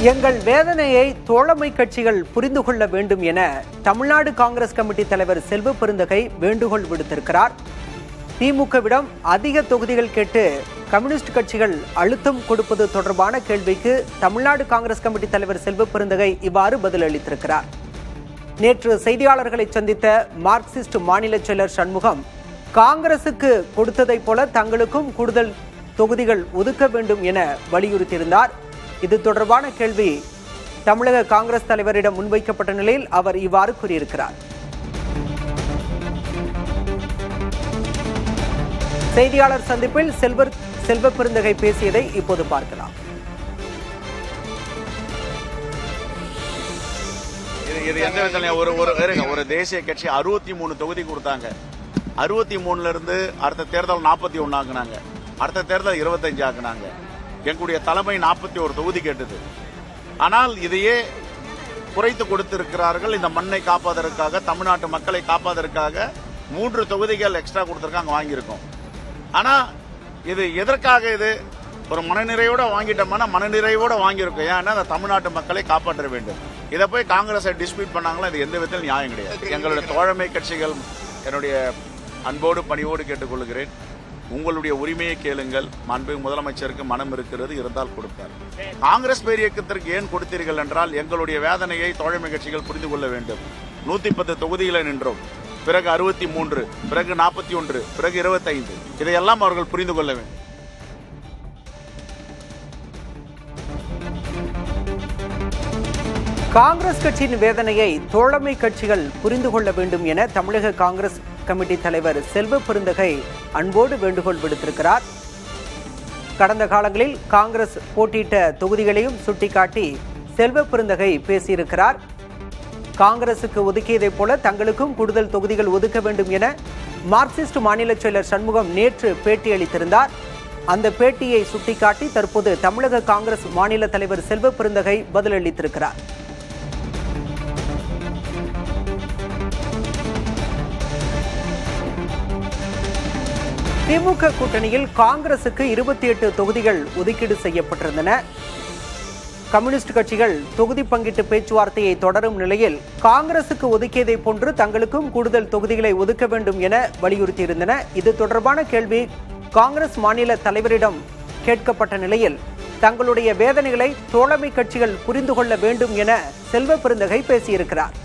எங்கள் வேதனையை தோழமை கட்சிகள் புரிந்து கொள்ள வேண்டும் என தமிழ்நாடு காங்கிரஸ் கமிட்டி தலைவர் செல்வ பெருந்தகை வேண்டுகோள் விடுத்திருக்கிறார். திமுகவிடம் அதிக தொகுதிகள் கேட்டு கம்யூனிஸ்ட் கட்சிகள் அழுத்தம் கொடுப்பது தொடர்பான கேள்விக்கு தமிழ்நாடு காங்கிரஸ் கமிட்டி தலைவர் செல்வ பெருந்தகை இவ்வாறு பதிலளித்திருக்கிறார். நேற்று செய்தியாளர்களை சந்தித்த மார்க்சிஸ்ட் மாநில செயலர் சண்முகம், காங்கிரசுக்கு கொடுத்ததை போல தங்களுக்கும் கூடுதல் தொகுதிகள் ஒதுக்க வேண்டும் என வலியுறுத்தியிருந்தார். இது தொடர்பான கேள்வி தமிழக காங்கிரஸ் தலைவரிடம் முன்வைக்கப்பட்ட நிலையில் அவர் இவ்வாறு கூறியிருக்கிறார். செய்தியாளர் சந்திப்பில் செல்வ பெருந்தகை பேசியதை இப்போது பார்க்கலாம். இது எந்த விதத்துல ஒரு தேசிய கட்சி 63 தொகுதி கொடுத்தாங்க. 63ல இருந்து அடுத்த தேர்தல் 41 ஆக்குனாங்க, அடுத்த தேர்தல் 25 ஆக்குனாங்க. எங்களுடைய தலைமை 41 தொகுதி கேட்டது. ஆனால் இதையே குறைத்து கொடுத்திருக்கிறார்கள். இந்த மண்ணை காப்பதற்காக, தமிழ்நாட்டு மக்களை காப்பதற்காக 3 தொகுதிகள் எக்ஸ்ட்ரா கொடுத்திருக்காங்க, வாங்கியிருக்கோம். ஆனா இது எதற்காக? இது ஒரு மனநிறைவோட வாங்கிட்டோம்னா மனநிறைவோட வாங்கியிருக்கோம். ஏன்னா அந்த தமிழ்நாட்டு மக்களை காப்பாற்ற வேண்டும். இதை போய் காங்கிரஸை டிஸ்பியூட் பண்ணாங்களா? இது எந்த விதத்தில் நியாயம் கிடையாது. எங்களுடைய தோழமை கட்சிகள் என்னுடைய அன்போடு பணியோடு கேட்டுக்கொள்கிறேன், உங்களுடைய உரிமையை கேளுங்கள். மாண்புமிகு முதலமைச்சருக்கு மனம் இருக்கிறது, இருந்தால் கொடுப்பார். காங்கிரஸ் பேர் இயக்கத்திற்கு ஏன் கொடுத்தீர்கள் என்றால் எங்களுடைய வேதனையை தோழமை கட்சிகள் புரிந்து கொள்ள வேண்டும். 110 தொகுதிகளை நின்றோம், பிறகு 63, பிறகு 41, பிறகு 25. இதையெல்லாம் அவர்கள் புரிந்து கொள்ள வேண்டும். காங்கிரஸ் கட்சியின் வேதனையை தோழமை கட்சிகள் புரிந்து கொள்ள வேண்டும் என தமிழக காங்கிரஸ் கமிட்டி தலைவர் செல்வ பெருந்தகை அன்போடு வேண்டுகோள் விடுத்திருக்கிறார். கடந்த காலங்களில் காங்கிரஸ் போட்டியிட்ட தொகுதிகளையும் சுட்டிக்காட்டி செல்வ பெருந்தகை பேசியிருக்கிறார். காங்கிரசுக்கு ஒதுக்கியதைப் போல தங்களுக்கும் கூடுதல் தொகுதிகள் ஒதுக்க வேண்டும் என மார்க்சிஸ்ட் மாநில செயலர் சண்முகம் நேற்று பேட்டியளித்திருந்தார். அந்த பேட்டியை சுட்டிக்காட்டி தற்போது தமிழக காங்கிரஸ் மாநில தலைவர் செல்வ பெருந்தகை பதிலளித்திருக்கிறார். திமுக கூட்டணியில் காங்கிரசுக்கு 28 தொகுதிகள் ஒதுக்கீடு செய்யப்பட்டிருந்தன. கம்யூனிஸ்ட் கட்சிகள் தொகுதி பங்கீட்டு பேச்சுவார்த்தையை தொடரும் நிலையில் காங்கிரசுக்கு ஒதுக்கியதை போன்று தங்களுக்கும் கூடுதல் தொகுதிகளை ஒதுக்க வேண்டும் என வலியுறுத்தியிருந்தன. இது தொடர்பான கேள்வி காங்கிரஸ் மாநில தலைவரிடம் கேட்கப்பட்ட நிலையில் தங்களுடைய வேதனைகளை தோழமை கட்சிகள் புரிந்து கொள்ள வேண்டும் என செல்வ பெருந்தகை பேசியிருக்கிறார்.